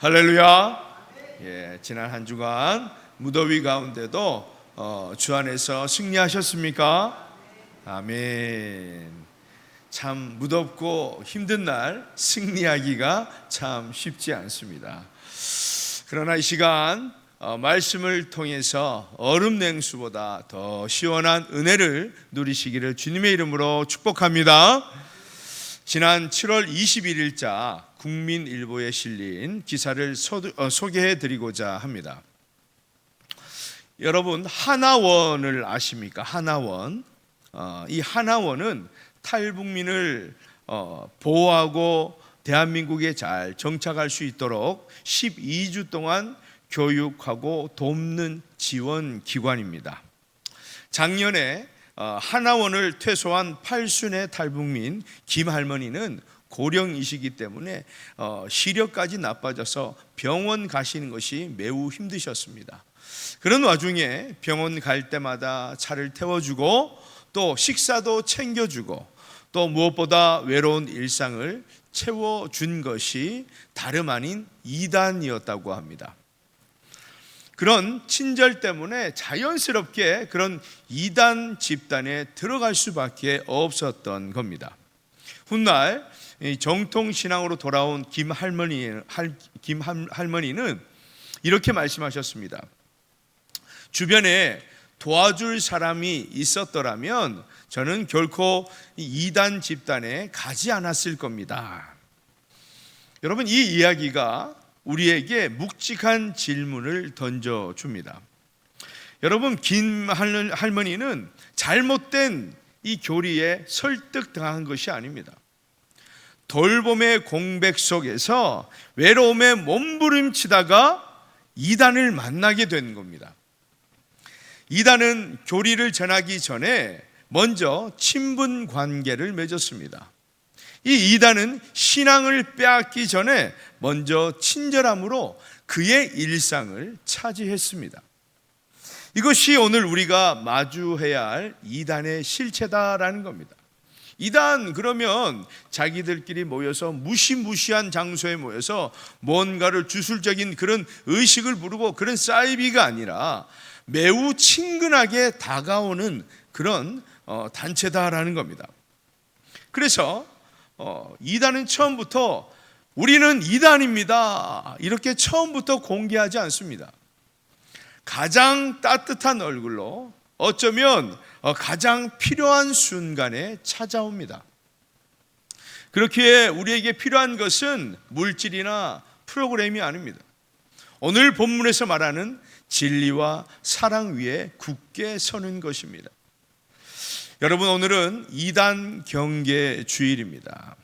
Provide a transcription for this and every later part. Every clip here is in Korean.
할렐루야. 지난 한 주간 무더위 가운데도 주 안에서 승리하셨습니까? 아멘. 참 무덥고 힘든 날 승리하기가 참 쉽지 않습니다. 그러나 이 시간 말씀을 통해서 얼음 냉수보다 더 시원한 은혜를 누리시기를 주님의 이름으로 축복합니다. 지난 7월 21일자 국민일보에 실린 기사를 소개해 드리고자 합니다. 여러분, 하나원을 아십니까? 하나원. 이 하나원은 탈북민을 보호하고 대한민국에 잘 정착할 수 있도록 12주 동안 교육하고 돕는 지원 기관입니다. 작년에 하나원을 퇴소한 8순의 탈북민 김할머니는 고령이시기 때문에 시력까지 나빠져서 병원 가시는 것이 매우 힘드셨습니다. 그런 와중에 병원 갈 때마다 차를 태워주고 또 식사도 챙겨주고 또 무엇보다 외로운 일상을 채워준 것이 다름 아닌 이단이었다고 합니다. 그런 친절 때문에 자연스럽게 그런 이단 집단에 들어갈 수밖에 없었던 겁니다. 훗날 정통신앙으로 돌아온 김할머니는 이렇게 말씀하셨습니다. 주변에 도와줄 사람이 있었더라면 저는 결코 이단 집단에 가지 않았을 겁니다. 여러분, 이 이야기가 우리에게 묵직한 질문을 던져줍니다. 여러분, 김할머니는 잘못된 이 교리에 설득당한 것이 아닙니다. 돌봄의 공백 속에서 외로움에 몸부림치다가 이단을 만나게 된 겁니다. 이단은 교리를 전하기 전에 먼저 친분 관계를 맺었습니다. 이 이단은 신앙을 빼앗기 전에 먼저 친절함으로 그의 일상을 차지했습니다. 이것이 오늘 우리가 마주해야 할 이단의 실체다라는 겁니다. 이단 그러면 자기들끼리 모여서 무시무시한 장소에 모여서 뭔가를 주술적인 그런 의식을 부르고 그런 사이비가 아니라 매우 친근하게 다가오는 그런 단체다라는 겁니다. 그래서 이단은 처음부터 우리는 이단입니다 이렇게 처음부터 공개하지 않습니다. 가장 따뜻한 얼굴로 어쩌면 가장 필요한 순간에 찾아옵니다. 그렇기에 우리에게 필요한 것은 물질이나 프로그램이 아닙니다. 오늘 본문에서 말하는 진리와 사랑 위에 굳게 서는 것입니다. 여러분, 오늘은 이단 경계 주일입니다.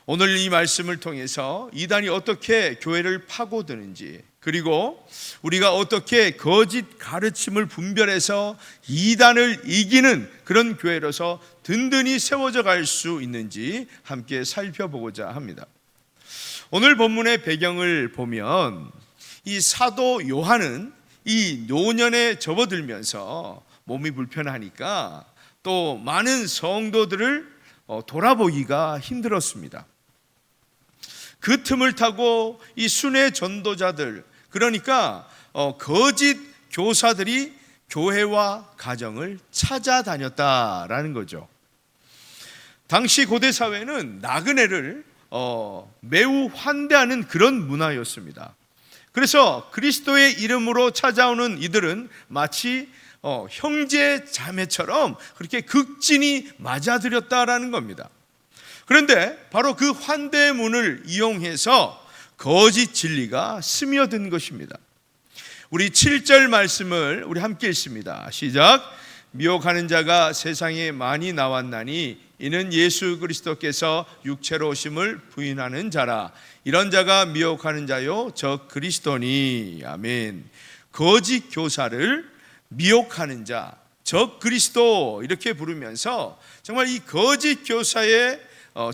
오늘 이 말씀을 통해서 이단이 어떻게 교회를 파고드는지, 그리고 우리가 어떻게 거짓 가르침을 분별해서 이단을 이기는 그런 교회로서 든든히 세워져 갈 수 있는지 함께 살펴보고자 합니다. 오늘 본문의 배경을 보면 이 사도 요한은 이 노년에 접어들면서 몸이 불편하니까 또 많은 성도들을 돌아보기가 힘들었습니다. 그 틈을 타고 이 순회 전도자들, 그러니까 거짓 교사들이 교회와 가정을 찾아다녔다라는 거죠. 당시 고대 사회는 나그네를 매우 환대하는 그런 문화였습니다. 그래서 그리스도의 이름으로 찾아오는 이들은 마치 형제 자매처럼 그렇게 극진히 맞아들였다라는 겁니다. 그런데 바로 그 환대의 문을 이용해서 거짓 진리가 스며든 것입니다. 우리 7절 말씀을 우리 함께 읽습니다. 시작. 미혹하는 자가 세상에 많이 나왔나니 이는 예수 그리스도께서 육체로 오심을 부인하는 자라. 이런 자가 미혹하는 자요 저 그리스도니. 아멘. 거짓 교사를 미혹하는 자, 저 그리스도 이렇게 부르면서 정말 이 거짓 교사의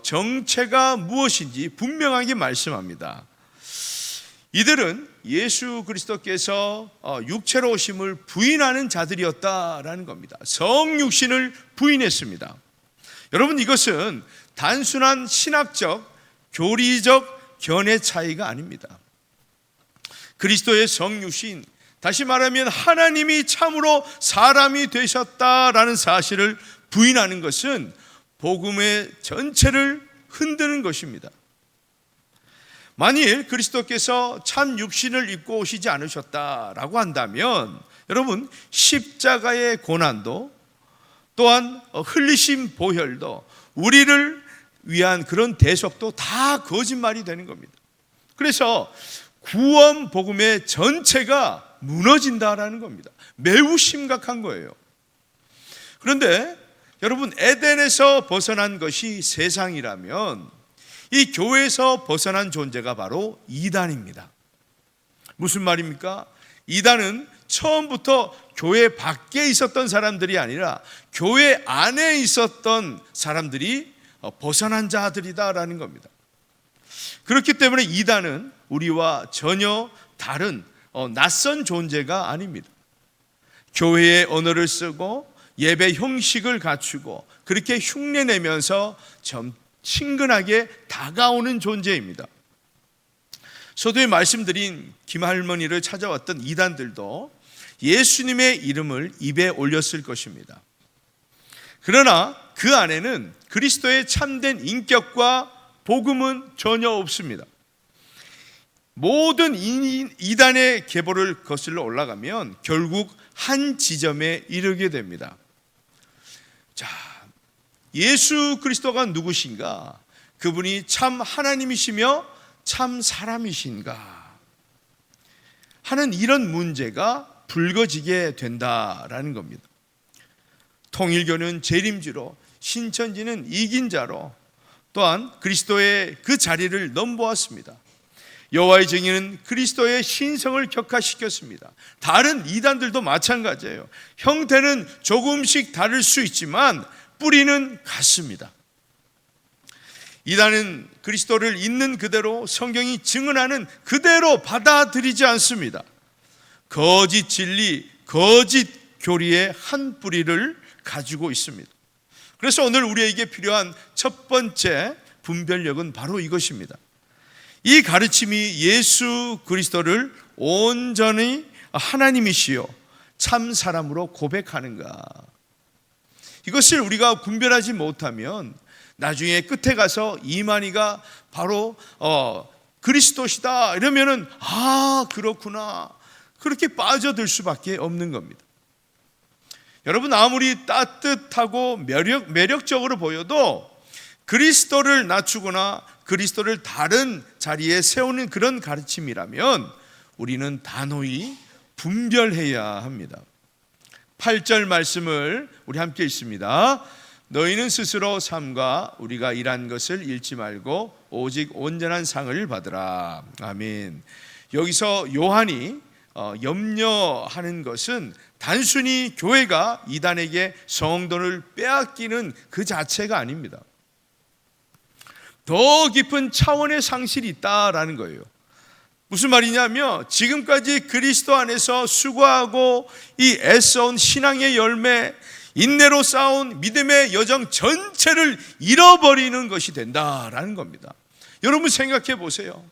정체가 무엇인지 분명하게 말씀합니다. 이들은 예수 그리스도께서 육체로 오심을 부인하는 자들이었다라는 겁니다. 성육신을 부인했습니다. 여러분, 이것은 단순한 신학적, 교리적 견해 차이가 아닙니다. 그리스도의 성육신, 다시 말하면 하나님이 참으로 사람이 되셨다라는 사실을 부인하는 것은 복음의 전체를 흔드는 것입니다. 만일 그리스도께서 참 육신을 입고 오시지 않으셨다라고 한다면 여러분, 십자가의 고난도 또한 흘리신 보혈도 우리를 위한 그런 대속도 다 거짓말이 되는 겁니다. 그래서 구원 복음의 전체가 무너진다라는 겁니다. 매우 심각한 거예요. 그런데 여러분, 에덴에서 벗어난 것이 세상이라면 이 교회에서 벗어난 존재가 바로 이단입니다. 무슨 말입니까? 이단은 처음부터 교회 밖에 있었던 사람들이 아니라 교회 안에 있었던 사람들이 벗어난 자들이다라는 겁니다. 그렇기 때문에 이단은 우리와 전혀 다른 낯선 존재가 아닙니다. 교회의 언어를 쓰고 예배 형식을 갖추고 그렇게 흉내내면서 친근하게 다가오는 존재입니다. 서두에 말씀드린 김할머니를 찾아왔던 이단들도 예수님의 이름을 입에 올렸을 것입니다. 그러나 그 안에는 그리스도의 참된 인격과 복음은 전혀 없습니다. 모든 이단의 계보를 거슬러 올라가면 결국 한 지점에 이르게 됩니다. 자, 예수 그리스도가 누구신가? 그분이 참 하나님이시며 참 사람이신가? 하는 이런 문제가 불거지게 된다라는 겁니다. 통일교는 재림주로, 신천지는 이긴 자로, 또한 그리스도의 그 자리를 넘보았습니다. 여호와의 증인은 그리스도의 신성을 격화시켰습니다. 다른 이단들도 마찬가지예요. 형태는 조금씩 다를 수 있지만 뿌리는 같습니다. 이단은 그리스도를 있는 그대로 성경이 증언하는 그대로 받아들이지 않습니다. 거짓 진리, 거짓 교리의 한 뿌리를 가지고 있습니다. 그래서 오늘 우리에게 필요한 첫 번째 분별력은 바로 이것입니다. 이 가르침이 예수 그리스도를 온전히 하나님이시요 참 사람으로 고백하는가? 이것을 우리가 분별하지 못하면 나중에 끝에 가서 이만희가 바로 그리스도시다 이러면은 그렇구나 그렇게 빠져들 수밖에 없는 겁니다. 여러분, 아무리 따뜻하고 매력적으로 보여도 그리스도를 낮추거나 그리스도를 다른 자리에 세우는 그런 가르침이라면 우리는 단호히 분별해야 합니다. 8절 말씀을 우리 함께 읽습니다. 너희는 스스로 삼가 우리가 일한 것을 잃지 말고 오직 온전한 상을 받으라. 아멘. 여기서 요한이 염려하는 것은 단순히 교회가 이단에게 성도를 빼앗기는 그 자체가 아닙니다. 더 깊은 차원의 상실이 있다라는 거예요. 무슨 말이냐면 지금까지 그리스도 안에서 수고하고 이 애써온 신앙의 열매, 인내로 쌓아온 믿음의 여정 전체를 잃어버리는 것이 된다라는 겁니다. 여러분 생각해 보세요.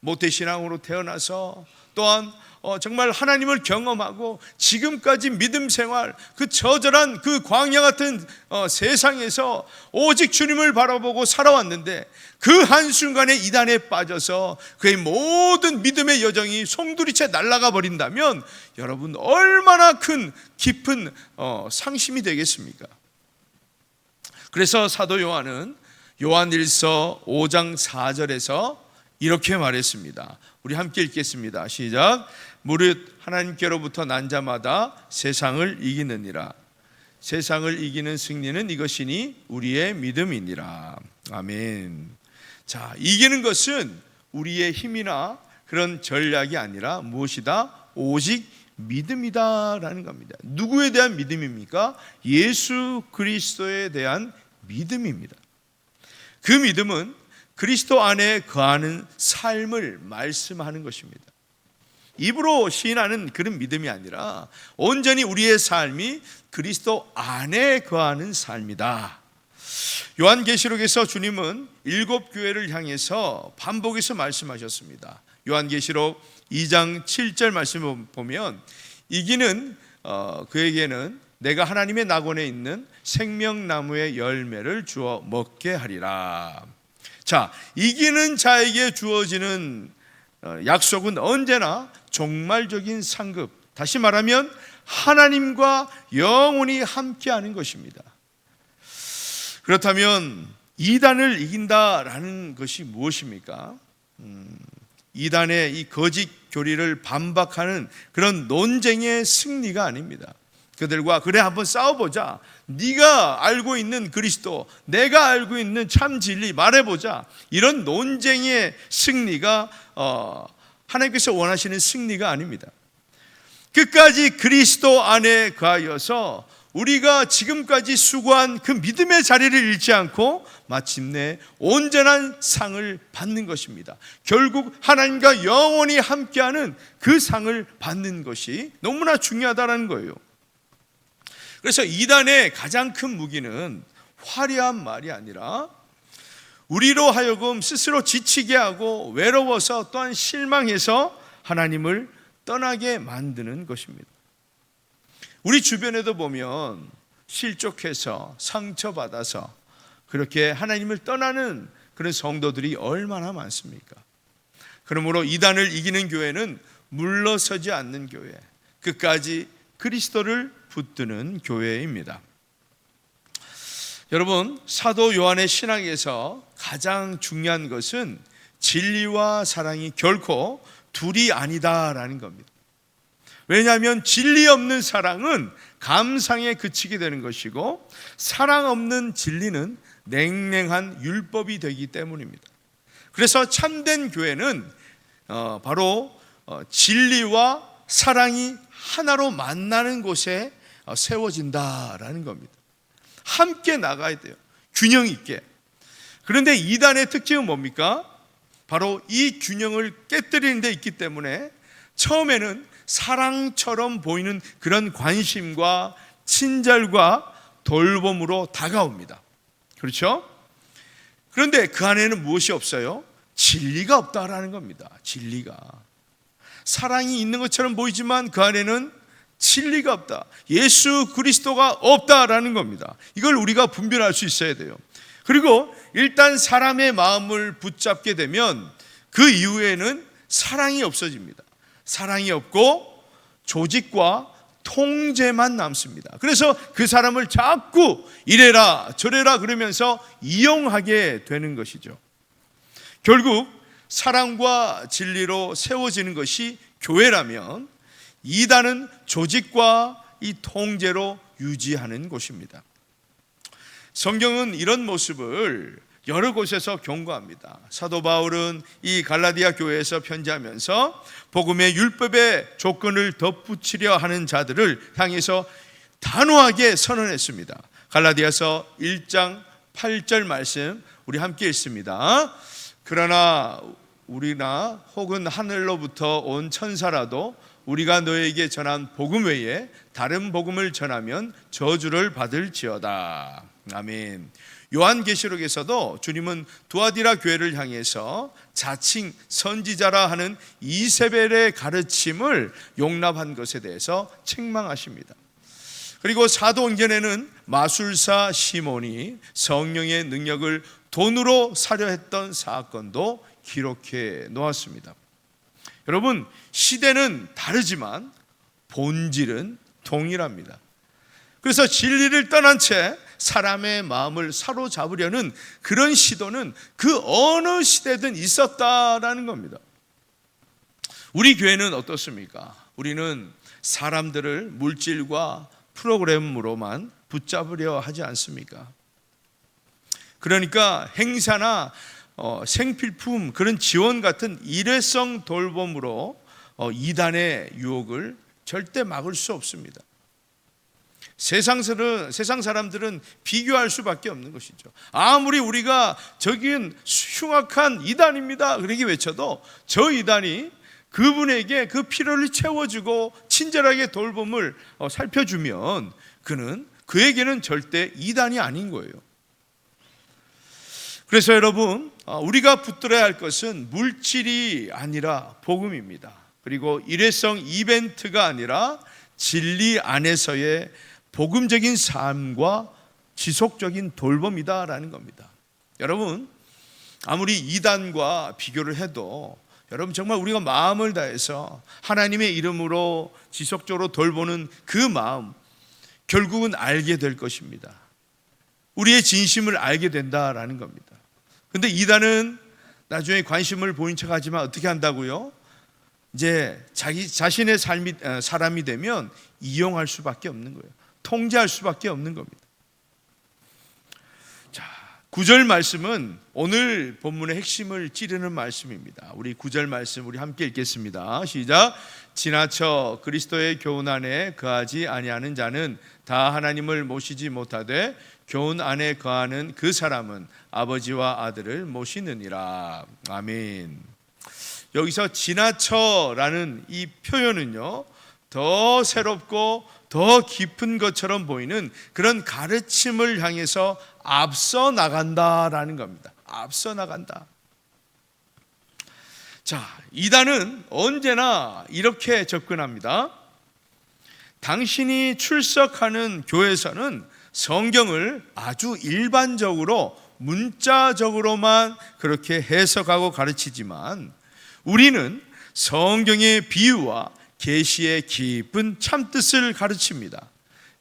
모태신앙으로 태어나서 또한 정말 하나님을 경험하고 지금까지 믿음 생활, 그 처절한 그 광야 같은 세상에서 오직 주님을 바라보고 살아왔는데 그 한순간에 이단에 빠져서 그의 모든 믿음의 여정이 송두리째 날아가 버린다면 여러분 얼마나 큰 깊은 상심이 되겠습니까? 그래서 사도 요한은 요한일서 5장 4절에서 이렇게 말했습니다. 우리 함께 읽겠습니다. 시작. 무릇 하나님께로부터 난 자마다 세상을 이기느니라. 세상을 이기는 승리는 이것이니 우리의 믿음이니라. 아멘. 자, 이기는 것은 우리의 힘이나 그런 전략이 아니라 무엇이다? 오직 믿음이다라는 겁니다. 누구에 대한 믿음입니까? 예수 그리스도에 대한 믿음입니다. 그 믿음은 그리스도 안에 거하는 삶을 말씀하는 것입니다. 입으로 시인하는 그런 믿음이 아니라 온전히 우리의 삶이 그리스도 안에 거하는 삶이다. 요한계시록에서 주님은 7 교회를 향해서 반복해서 말씀하셨습니다. 요한계시록 2장 7절 말씀을 보면 이기는 그에게는 내가 하나님의 낙원에 있는 생명나무의 열매를 주어 먹게 하리라. 자, 이기는 자에게 주어지는 약속은 언제나 종말적인 상급, 다시 말하면 하나님과 영원히 함께하는 것입니다. 그렇다면 이단을 이긴다라는 것이 무엇입니까? 이단의 이 거짓 교리를 반박하는 그런 논쟁의 승리가 아닙니다. 그들과 그래 한번 싸워보자. 네가 알고 있는 그리스도, 내가 알고 있는 참 진리 말해보자. 이런 논쟁의 승리가 하나님께서 원하시는 승리가 아닙니다. 끝까지 그리스도 안에 거하여서 우리가 지금까지 수고한 그 믿음의 자리를 잃지 않고 마침내 온전한 상을 받는 것입니다. 결국 하나님과 영원히 함께하는 그 상을 받는 것이 너무나 중요하다는 거예요. 그래서 이단의 가장 큰 무기는 화려한 말이 아니라 우리로 하여금 스스로 지치게 하고 외로워서 또한 실망해서 하나님을 떠나게 만드는 것입니다. 우리 주변에도 보면 실족해서 상처받아서 그렇게 하나님을 떠나는 그런 성도들이 얼마나 많습니까? 그러므로 이단을 이기는 교회는 물러서지 않는 교회, 끝까지 그리스도를 붙드는 교회입니다. 여러분, 사도 요한의 신앙에서 가장 중요한 것은 진리와 사랑이 결코 둘이 아니다라는 겁니다. 왜냐하면 진리 없는 사랑은 감상에 그치게 되는 것이고 사랑 없는 진리는 냉랭한 율법이 되기 때문입니다. 그래서 참된 교회는 바로 진리와 사랑이 하나로 만나는 곳에 세워진다라는 겁니다. 함께 나가야 돼요. 균형 있게. 그런데 이단의 특징은 뭡니까? 바로 이 균형을 깨뜨리는 데 있기 때문에 처음에는 사랑처럼 보이는 그런 관심과 친절과 돌봄으로 다가옵니다. 그렇죠? 그런데 그 안에는 무엇이 없어요? 진리가 없다라는 겁니다. 진리가. 사랑이 있는 것처럼 보이지만 그 안에는 진리가 없다. 예수 그리스도가 없다라는 겁니다. 이걸 우리가 분별할 수 있어야 돼요. 그리고 일단 사람의 마음을 붙잡게 되면 그 이후에는 사랑이 없어집니다. 사랑이 없고 조직과 통제만 남습니다. 그래서 그 사람을 자꾸 이래라 저래라 그러면서 이용하게 되는 것이죠. 결국 사랑과 진리로 세워지는 것이 교회라면 이단은 조직과 이 통제로 유지하는 곳입니다. 성경은 이런 모습을 여러 곳에서 경고합니다. 사도 바울은 이 갈라디아 교회에서 편지하면서 복음의 율법의 조건을 덧붙이려 하는 자들을 향해서 단호하게 선언했습니다. 갈라디아서 1장 8절 말씀 우리 함께 읽습니다. 그러나 우리나 혹은 하늘로부터 온 천사라도 우리가 너에게 전한 복음 외에 다른 복음을 전하면 저주를 받을지어다. 아멘. 요한계시록에서도 주님은 두아디라 교회를 향해서 자칭 선지자라 하는 이세벨의 가르침을 용납한 것에 대해서 책망하십니다. 그리고 사도행전에는 마술사 시몬이 성령의 능력을 돈으로 사려 했던 사건도 기록해 놓았습니다. 여러분, 시대는 다르지만 본질은 동일합니다. 그래서 진리를 떠난 채 사람의 마음을 사로잡으려는 그런 시도는 그 어느 시대든 있었다라는 겁니다. 우리 교회는 어떻습니까? 우리는 사람들을 물질과 프로그램으로만 붙잡으려 하지 않습니까? 그러니까 행사나 생필품 그런 지원 같은 일회성 돌봄으로 이단의 유혹을 절대 막을 수 없습니다. 세상 사람들은 비교할 수밖에 없는 것이죠. 아무리 우리가 저긴 흉악한 이단입니다 그렇게 외쳐도 저 이단이 그분에게 그 필요를 채워주고 친절하게 돌봄을 살펴주면 그에게는 절대 이단이 아닌 거예요. 그래서 여러분, 우리가 붙들어야 할 것은 물질이 아니라 복음입니다. 그리고 일회성 이벤트가 아니라 진리 안에서의 복음적인 삶과 지속적인 돌봄이다라는 겁니다. 여러분, 아무리 이단과 비교를 해도 여러분 정말 우리가 마음을 다해서 하나님의 이름으로 지속적으로 돌보는 그 마음, 결국은 알게 될 것입니다. 우리의 진심을 알게 된다라는 겁니다. 근데 이단은 나중에 관심을 보인 척하지만 어떻게 한다고요? 이제 자기 자신의 사람이 되면 이용할 수밖에 없는 거예요. 통제할 수밖에 없는 겁니다. 자, 9절 말씀은 오늘 본문의 핵심을 찌르는 말씀입니다. 우리 9절 말씀 우리 함께 읽겠습니다. 시작. 지나쳐 그리스도의 교훈 안에 거하지 아니하는 자는 다 하나님을 모시지 못하되 교훈 안에 거하는 그 사람은 아버지와 아들을 모시느니라. 아멘. 여기서 지나쳐라는 이 표현은요, 더 새롭고 더 깊은 것처럼 보이는 그런 가르침을 향해서 앞서 나간다라는 겁니다. 앞서 나간다. 자, 이단은 언제나 이렇게 접근합니다. 당신이 출석하는 교회에서는 성경을 아주 일반적으로 문자적으로만 그렇게 해석하고 가르치지만 우리는 성경의 비유와 계시의 깊은 참뜻을 가르칩니다.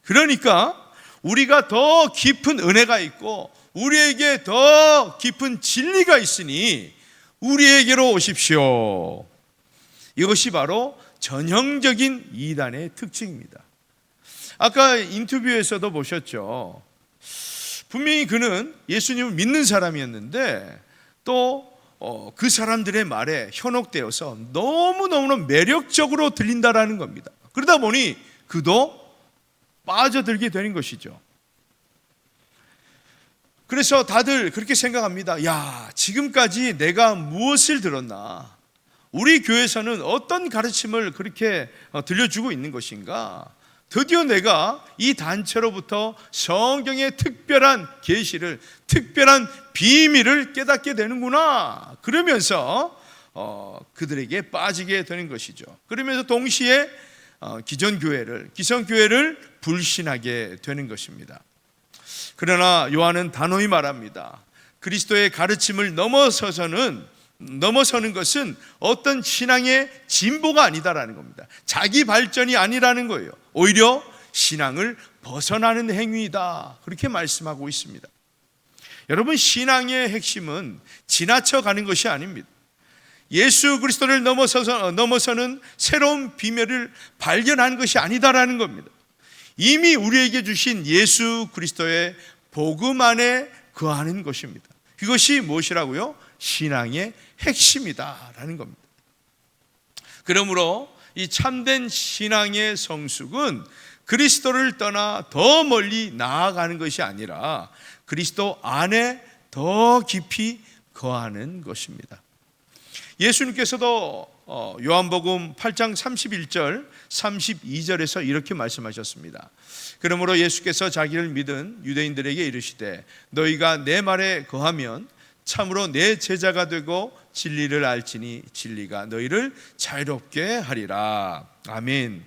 그러니까 우리가 더 깊은 은혜가 있고 우리에게 더 깊은 진리가 있으니 우리에게로 오십시오. 이것이 바로 전형적인 이단의 특징입니다. 아까 인터뷰에서도 보셨죠. 분명히 그는 예수님을 믿는 사람이었는데 또 그 사람들의 말에 현혹되어서 너무너무 매력적으로 들린다라는 겁니다. 그러다 보니 그도 빠져들게 되는 것이죠. 그래서 다들 그렇게 생각합니다. 야, 지금까지 내가 무엇을 들었나? 우리 교회에서는 어떤 가르침을 그렇게 들려주고 있는 것인가? 드디어 내가 이 단체로부터 성경의 특별한 계시를, 특별한 비밀을 깨닫게 되는구나. 그러면서 그들에게 빠지게 되는 것이죠. 그러면서 동시에 기존 교회를, 기성 교회를 불신하게 되는 것입니다. 그러나 요한은 단호히 말합니다. 그리스도의 가르침을 넘어서는 것은 어떤 신앙의 진보가 아니다라는 겁니다. 자기 발전이 아니라는 거예요. 오히려 신앙을 벗어나는 행위이다. 그렇게 말씀하고 있습니다. 여러분, 신앙의 핵심은 지나쳐가는 것이 아닙니다. 예수 그리스도를 넘어서는 새로운 비밀을 발견하는 것이 아니다라는 겁니다. 이미 우리에게 주신 예수 그리스도의 복음 안에 거하는 것입니다. 그것이 무엇이라고요? 신앙의 핵심이다라는 겁니다. 그러므로 이 참된 신앙의 성숙은 그리스도를 떠나 더 멀리 나아가는 것이 아니라 그리스도 안에 더 깊이 거하는 것입니다. 예수님께서도 요한복음 8장 31절 32절에서 이렇게 말씀하셨습니다. 그러므로 예수께서 자기를 믿은 유대인들에게 이르시되 너희가 내 말에 거하면 참으로 내 제자가 되고 진리를 알지니 진리가 너희를 자유롭게 하리라. 아멘.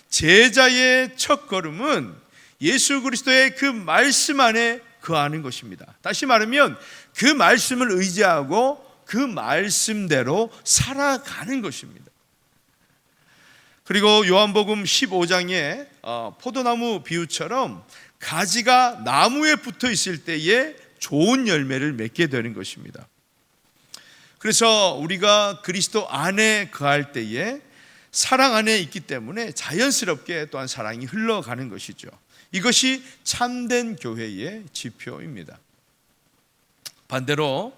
제자의 첫걸음은 예수 그리스도의 그 말씀 안에 거하는 것입니다. 다시 말하면 그 말씀을 의지하고 그 말씀대로 살아가는 것입니다. 그리고 요한복음 15장에 포도나무 비유처럼 가지가 나무에 붙어 있을 때에 좋은 열매를 맺게 되는 것입니다. 그래서 우리가 그리스도 안에 거할 때에 사랑 안에 있기 때문에 자연스럽게 또한 사랑이 흘러가는 것이죠. 이것이 참된 교회의 지표입니다. 반대로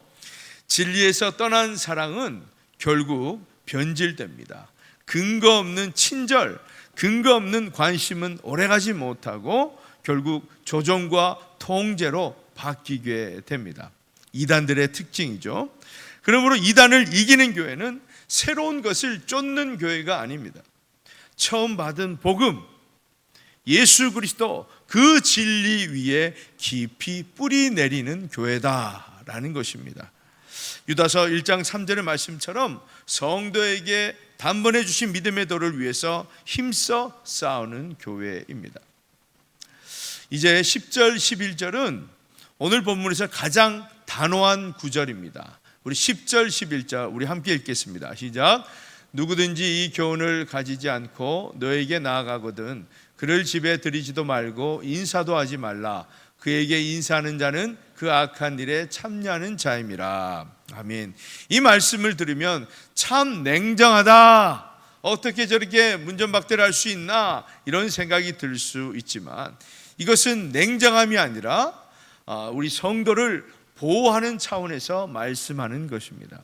진리에서 떠난 사랑은 결국 변질됩니다. 근거 없는 친절, 근거 없는 관심은 오래가지 못하고 결국 조종과 통제로 바뀌게 됩니다. 이단들의 특징이죠. 그러므로 이단을 이기는 교회는 새로운 것을 쫓는 교회가 아닙니다. 처음 받은 복음, 예수 그리스도 그 진리 위에 깊이 뿌리 내리는 교회다라는 것입니다. 유다서 1장 3절의 말씀처럼 성도에게 단번에 주신 믿음의 도를 위해서 힘써 싸우는 교회입니다. 이제 10절, 11절은 오늘 본문에서 가장 단호한 구절입니다. 우리 10절, 11절 우리 함께 읽겠습니다. 시작. 누구든지 이 교훈을 가지지 않고 너에게 나아가거든 그를 집에 들이지도 말고 인사도 하지 말라. 그에게 인사하는 자는 그 악한 일에 참여하는 자임이라. 아멘. 이 말씀을 들으면 참 냉정하다, 어떻게 저렇게 문전박대를 할 수 있나, 이런 생각이 들 수 있지만 이것은 냉정함이 아니라 우리 성도를 보호하는 차원에서 말씀하는 것입니다.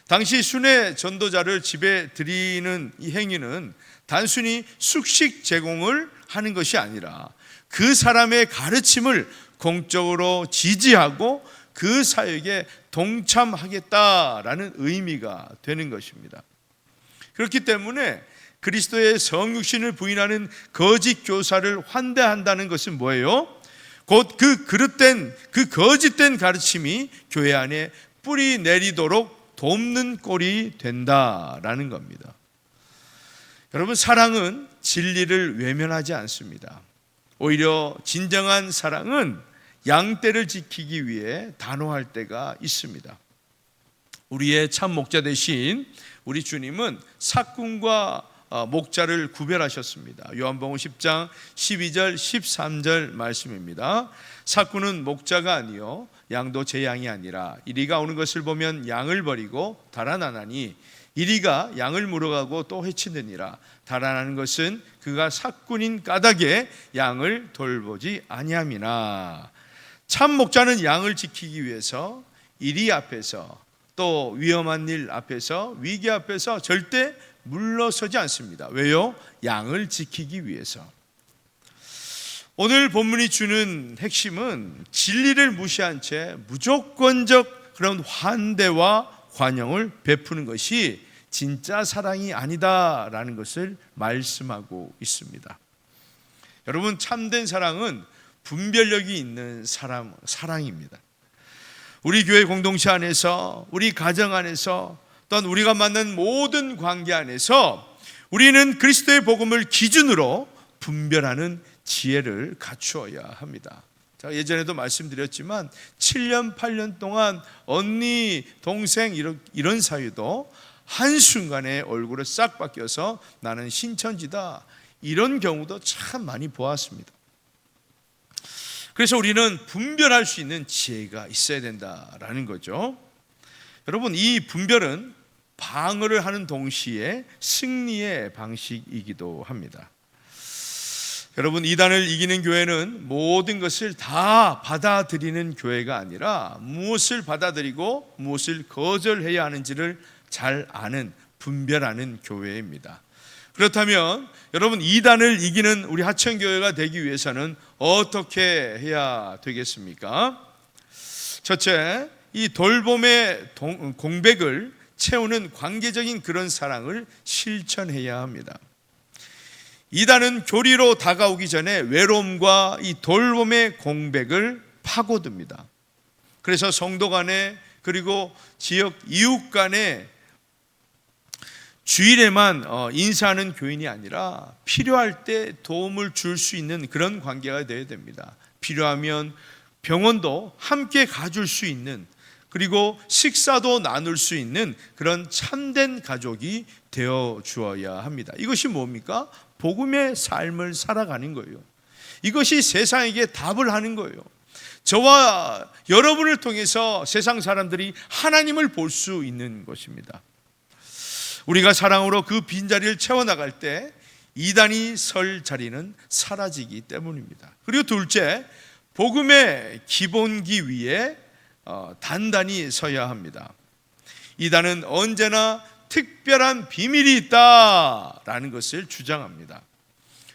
당시 순회 전도자를 집에 들이는 이 행위는 단순히 숙식 제공을 하는 것이 아니라 그 사람의 가르침을 공적으로 지지하고 그 사역에 동참하겠다라는 의미가 되는 것입니다. 그렇기 때문에 그리스도의 성육신을 부인하는 거짓 교사를 환대한다는 것은 뭐예요? 곧 그 그릇된, 그 거짓된 가르침이 교회 안에 뿌리 내리도록 돕는 꼴이 된다라는 겁니다. 여러분, 사랑은 진리를 외면하지 않습니다. 오히려 진정한 사랑은 양떼를 지키기 위해 단호할 때가 있습니다. 우리의 참 목자 되신 우리 주님은 삭군과 목자를 구별하셨습니다. 요한복음 10장 12절 13절 말씀입니다. 삭군은 목자가 아니요 양도 제 양이 아니라 이리가 오는 것을 보면 양을 버리고 달아나나니 이리가 양을 물어가고 또 해치느니라. 달아나는 것은 그가 삭군인 까닭에 양을 돌보지 아니함이나. 참 목자는 양을 지키기 위해서 이리 앞에서 또 위험한 일 앞에서 위기 앞에서 절대 물러서지 않습니다. 왜요? 양을 지키기 위해서. 오늘 본문이 주는 핵심은 진리를 무시한 채 무조건적 그런 환대와 관용을 베푸는 것이 진짜 사랑이 아니다라는 것을 말씀하고 있습니다. 여러분, 참된 사랑은 분별력이 있는 사랑입니다. 우리 교회 공동체 안에서, 우리 가정 안에서, 또한 우리가 만난 모든 관계 안에서 우리는 그리스도의 복음을 기준으로 분별하는 지혜를 갖추어야 합니다. 제가 예전에도 말씀드렸지만 7년 8년 동안 언니, 동생 이런 사이도 한순간에 얼굴을 싹 바뀌어서 나는 신천지다, 이런 경우도 참 많이 보았습니다. 그래서 우리는 분별할 수 있는 지혜가 있어야 된다라는 거죠. 여러분, 이 분별은 방어를 하는 동시에 승리의 방식이기도 합니다. 여러분, 이단을 이기는 교회는 모든 것을 다 받아들이는 교회가 아니라 무엇을 받아들이고 무엇을 거절해야 하는지를 잘 아는, 분별하는 교회입니다. 그렇다면 여러분, 이단을 이기는 우리 하천교회가 되기 위해서는 어떻게 해야 되겠습니까? 첫째, 이 돌봄의 공백을 채우는 관계적인 그런 사랑을 실천해야 합니다. 이단은 교리로 다가오기 전에 외로움과 이 돌봄의 공백을 파고듭니다. 그래서 성도 간에, 그리고 지역 이웃 간에 주일에만 인사하는 교인이 아니라 필요할 때 도움을 줄 수 있는 그런 관계가 되어야 됩니다. 필요하면 병원도 함께 가줄 수 있는, 그리고 식사도 나눌 수 있는 그런 참된 가족이 되어 주어야 합니다. 이것이 뭡니까? 복음의 삶을 살아가는 거예요. 이것이 세상에게 답을 하는 거예요. 저와 여러분을 통해서 세상 사람들이 하나님을 볼 수 있는 것입니다. 우리가 사랑으로 그 빈자리를 채워나갈 때 이단이 설 자리는 사라지기 때문입니다. 그리고 둘째, 복음의 기본기 위에 단단히 서야 합니다. 이단은 언제나 특별한 비밀이 있다라는 것을 주장합니다.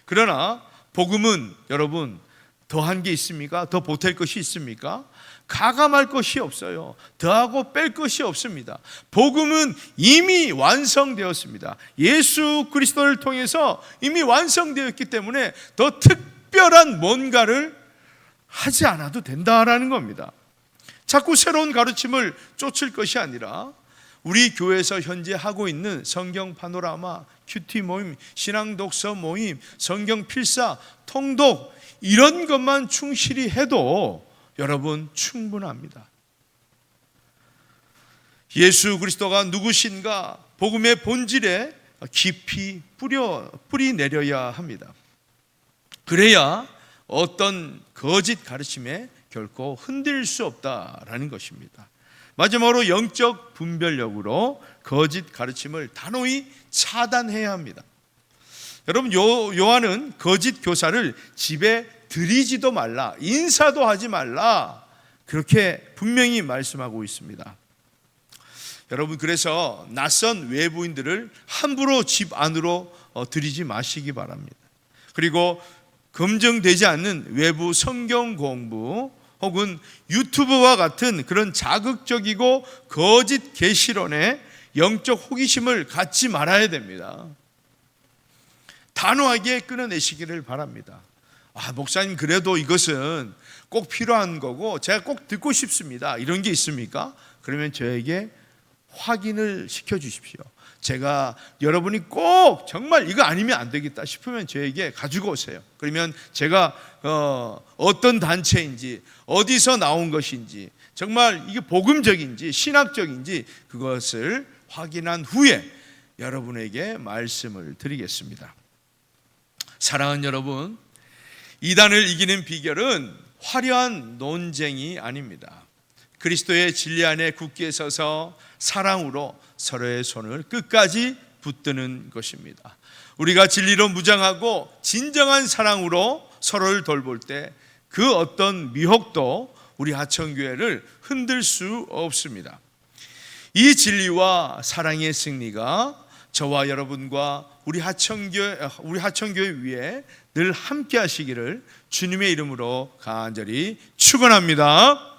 그러나 복음은 여러분, 더한 게 있습니까? 더 보탤 것이 있습니까? 가감할 것이 없어요. 더하고 뺄 것이 없습니다. 복음은 이미 완성되었습니다. 예수 그리스도를 통해서 이미 완성되었기 때문에 더 특별한 뭔가를 하지 않아도 된다라는 겁니다. 자꾸 새로운 가르침을 쫓을 것이 아니라 우리 교회에서 현재 하고 있는 성경 파노라마, 큐티 모임, 신앙 독서 모임, 성경 필사, 통독 이런 것만 충실히 해도 여러분 충분합니다. 예수 그리스도가 누구신가 복음의 본질에 깊이 뿌리 내려야 합니다. 그래야 어떤 거짓 가르침에 결코 흔들릴 수 없다라는 것입니다. 마지막으로 영적 분별력으로 거짓 가르침을 단호히 차단해야 합니다. 여러분, 요한은 거짓 교사를 집에 들이지도 말라, 인사도 하지 말라, 그렇게 분명히 말씀하고 있습니다. 여러분, 그래서 낯선 외부인들을 함부로 집 안으로 들이지 마시기 바랍니다. 그리고 검증되지 않는 외부 성경 공부 혹은 유튜브와 같은 그런 자극적이고 거짓 계시론에 영적 호기심을 갖지 말아야 됩니다. 단호하게 끊어내시기를 바랍니다. 목사님, 그래도 이것은 꼭 필요한 거고 제가 꼭 듣고 싶습니다, 이런 게 있습니까? 그러면 저에게 확인을 시켜주십시오. 제가 여러분이 꼭 정말 이거 아니면 안 되겠다 싶으면 저에게 가지고 오세요. 그러면 제가 어떤 단체인지, 어디서 나온 것인지, 정말 이게 복음적인지 신학적인지 그것을 확인한 후에 여러분에게 말씀을 드리겠습니다. 사랑하는 여러분, 이단을 이기는 비결은 화려한 논쟁이 아닙니다. 그리스도의 진리 안에 굳게 서서 사랑으로 서로의 손을 끝까지 붙드는 것입니다. 우리가 진리로 무장하고 진정한 사랑으로 서로를 돌볼 때 그 어떤 미혹도 우리 하천교회를 흔들 수 없습니다. 이 진리와 사랑의 승리가 저와 여러분과 우리 하천교회 위에 늘 함께 하시기를 주님의 이름으로 간절히 축원합니다.